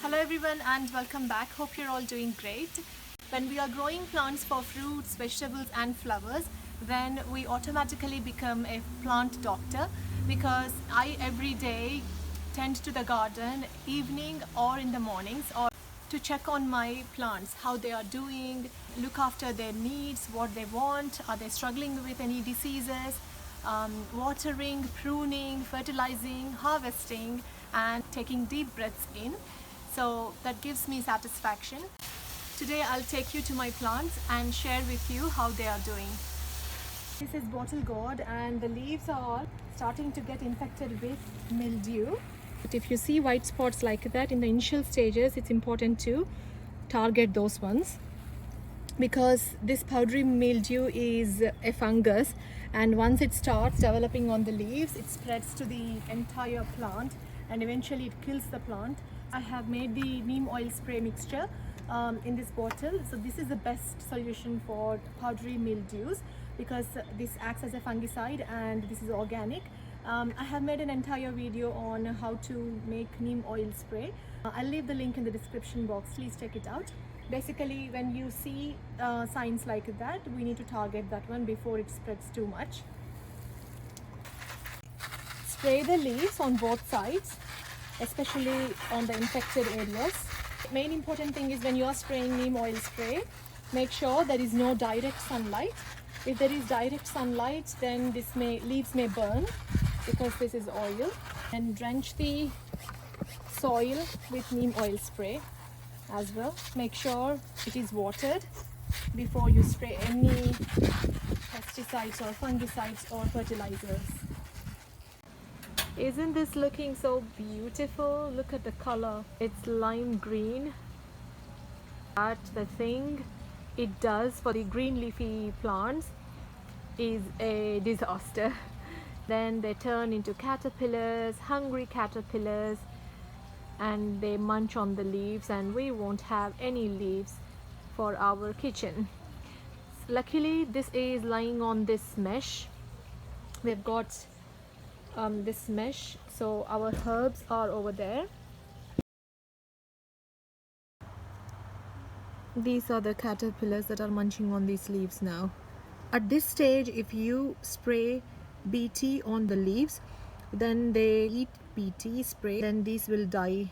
Hello everyone and welcome back. Hope you're all doing great. When we are growing plants for fruits, vegetables and flowers, then we automatically become a plant doctor, because I every day tend to the garden evening or in the mornings or to check on my plants, how they are doing, look after their needs, what they want, are they struggling with any diseases, watering, pruning, fertilizing, harvesting and taking deep breaths in. So that gives me satisfaction. Today I'll take you to my plants and share with you how they are doing. This is bottle gourd and the leaves are starting to get infected with mildew. But if you see white spots like that in the initial stages, it's important to target those ones, because this powdery mildew is a fungus, and once it starts developing on the leaves, it spreads to the entire plant and eventually it kills the plant. I have made the neem oil spray mixture in this bottle. So this is the best solution for powdery mildews, because this acts as a fungicide and this is organic. I have made an entire video on how to make neem oil spray. I'll leave the link in the description box. Please check it out. Basically, when you see signs like that, we need to target that one before it spreads too much. Spray the leaves on both sides, especially on the infected areas. The main important thing is when you are spraying neem oil spray, make sure there is no direct sunlight. If there is direct sunlight, then leaves may burn, because this is oil. And drench the soil with neem oil spray as well. Make sure it is watered before you spray any pesticides or fungicides or fertilizers. Isn't this looking so beautiful? Look at the color. It's lime green. But the thing it does for the green leafy plants is a disaster. Then they turn into caterpillars, hungry caterpillars, and they munch on the leaves, and we won't have any leaves for our kitchen. Luckily, this is lying on this mesh. We've got this mesh, so our herbs are over there. These are the caterpillars that are munching on these leaves now. At this stage, if you spray BT on the leaves, then they eat BT spray, then these will die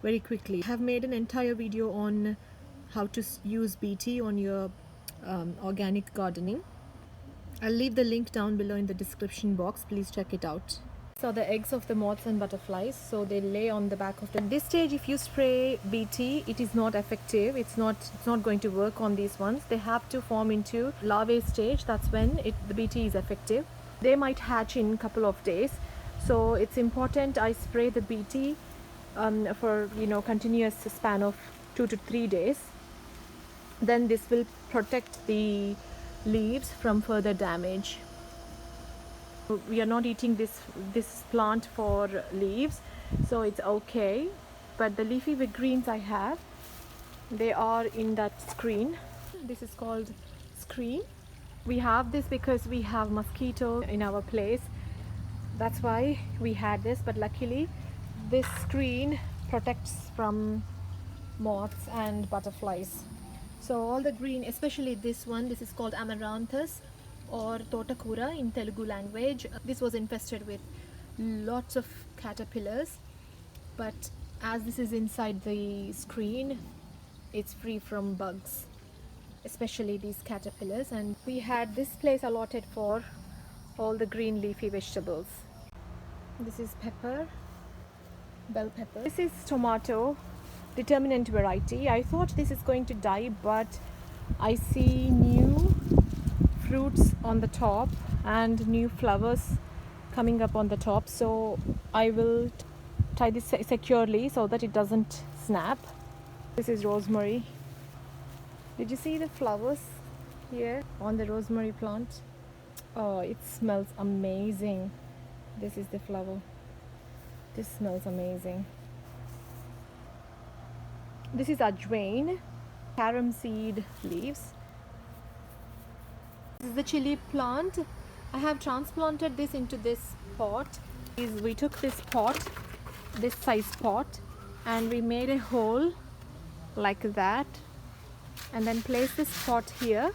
very quickly. I have made an entire video on how to use BT on your organic gardening. I'll leave the link down below in the description box. Please check it out. These are the eggs of the moths and butterflies, so they lay on the back of the... At this stage, if you spray BT, it is not effective. It's not going to work on these ones. They have to form into larvae stage. That's when the BT is effective. They might hatch in a couple of days, so it's important I spray the BT for continuous span of 2 to 3 days. Then this will protect the leaves from further damage. We are not eating this plant for leaves, so it's okay. But the leafy greens I have, they are in that screen. This is called screen. We have this because we have mosquito in our place. That's why we had this, but luckily this screen protects from moths and butterflies. So all the green, especially this one, this is called amaranthus or totakura in Telugu language. This was infested with lots of caterpillars, but as this is inside the screen, it's free from bugs, especially these caterpillars. And we had this place allotted for all the green leafy vegetables. This is pepper, bell pepper. This is tomato, determinant variety. I thought this is going to die, but I see new fruits on the top and new flowers coming up on the top, so I will tie this securely so that it doesn't snap. This is rosemary. Did you see the flowers here on the rosemary plant? Oh, it smells amazing. This is the flower. This smells amazing. This is 𝐾𝐚𝐯𝐚, carom seed leaves. This is the chili plant. I have transplanted this into this pot. We took this pot, this size pot, and we made a hole like that, and then place this pot here.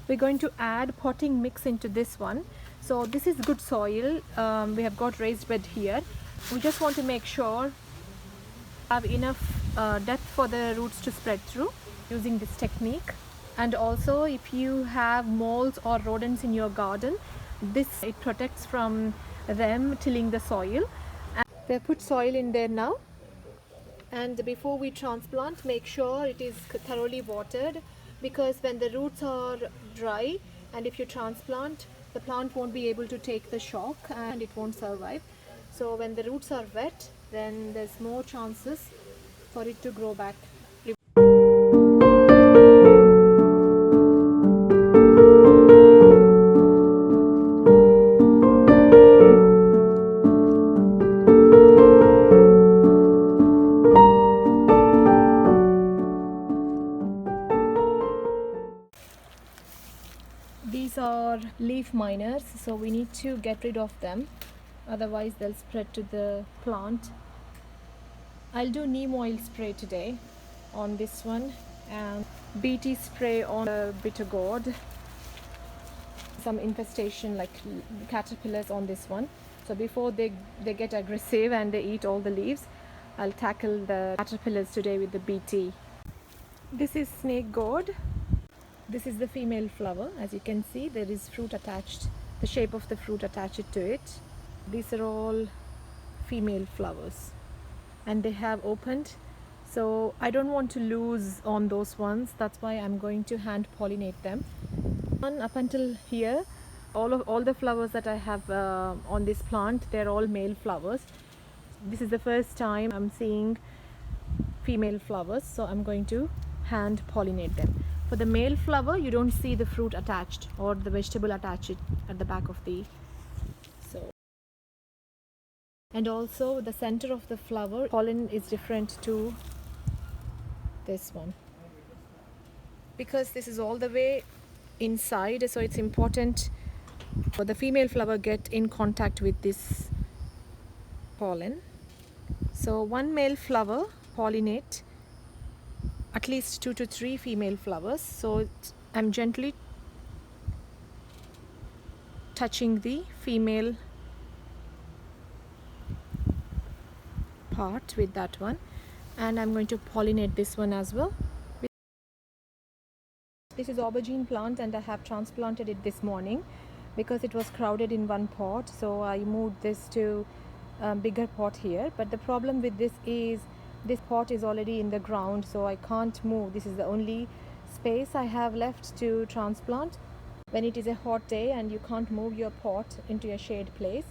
We're going to add potting mix into this one. So this is good soil. We have got raised bed here. We just want to make sure have enough depth for the roots to spread through using this technique. And also, if you have moles or rodents in your garden, it protects from them tilling the soil. And they put soil in there now, and before we transplant, make sure it is thoroughly watered, because when the roots are dry and if you transplant, the plant won't be able to take the shock and it won't survive. So when the roots are wet, then there's more chances for it to grow back. These are leaf miners, so we need to get rid of them, otherwise they'll spread to the plant. I'll do neem oil spray today on this one, and BT spray on the bitter gourd, some infestation like caterpillars on this one. So before they get aggressive and they eat all the leaves, I'll tackle the caterpillars today with the BT. This is snake gourd. This is the female flower. As you can see, there is fruit attached, the shape of the fruit attached to it. These are all female flowers and they have opened, so I don't want to lose on those ones. That's why I'm going to hand pollinate them. Up until here, all the flowers that I have on this plant, they're all male flowers. This is the first time I'm seeing female flowers, so I'm going to hand pollinate them. For the male flower, you don't see the fruit attached or the vegetable attached at the back of the, and also the center of the flower pollen is different to this one, because this is all the way inside, so it's important for the female flower get in contact with this pollen. So one male flower pollinate at least 2 to 3 female flowers. So I'm gently touching the female part with that one, and I'm going to pollinate this one as well. This is aubergine plant and I have transplanted it this morning because it was crowded in one pot, so I moved this to a bigger pot here. But the problem with this is this pot is already in the ground, so I can't move. This is the only space I have left to transplant. When it is a hot day and you can't move your pot into a shade place,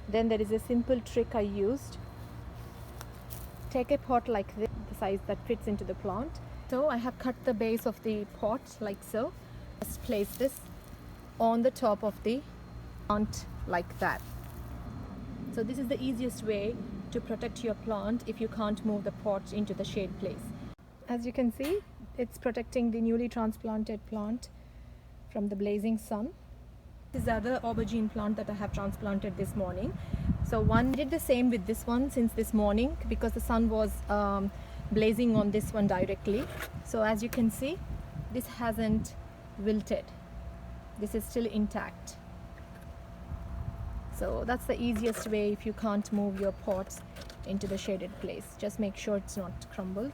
then there is a simple trick I used. Take a pot like this, the size that fits into the plant. So I have cut the base of the pot like so. Just place this on the top of the plant like that. So this is the easiest way to protect your plant if you can't move the pot into the shade place. As you can see, it's protecting the newly transplanted plant from the blazing sun. This is the other aubergine plant that I have transplanted this morning. So one did the same with this one since this morning, because the sun was blazing on this one directly. So as you can see, this hasn't wilted. This is still intact. So that's the easiest way if you can't move your pots into the shaded place. Just make sure it's not crumbled.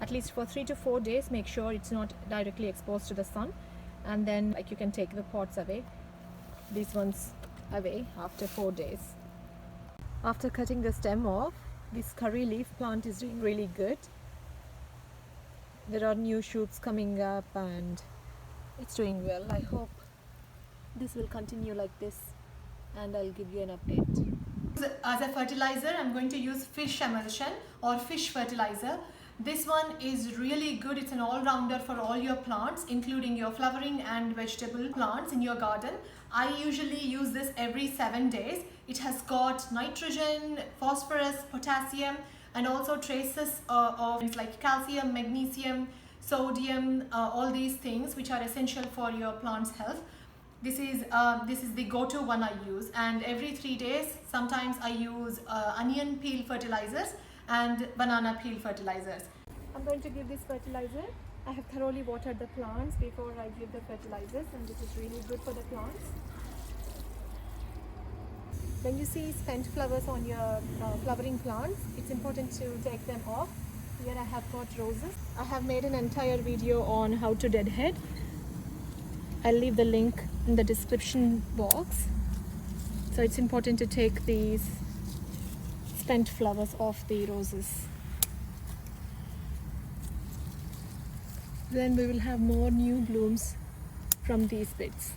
At least for 3 to 4 days, make sure it's not directly exposed to the sun. And then like you can take the pots away, these ones away after 4 days. After cutting the stem off, this curry leaf plant is doing really good. There are new shoots coming up and it's doing well. I hope this will continue like this, and I'll give you an update. As a fertilizer, I'm going to use fish emulsion or fish fertilizer. This one is really good. It's an all-rounder for all your plants, including your flowering and vegetable plants in your garden. I usually use this every 7 days. It has got nitrogen, phosphorus, potassium, and also traces of things like calcium, magnesium, sodium, all these things which are essential for your plant's health. This is the go-to one I use, and every 3 days sometimes I use onion peel fertilizers, and banana peel fertilizers. I'm going to give this fertilizer. I have thoroughly watered the plants before I give the fertilizers, and this is really good for the plants. When you see spent flowers on your flowering plants, it's important to take them off. Here I have got roses. I have made an entire video on how to deadhead. I'll leave the link in the description box. So it's important to take these spent flowers off the roses. Then we will have more new blooms from these bits.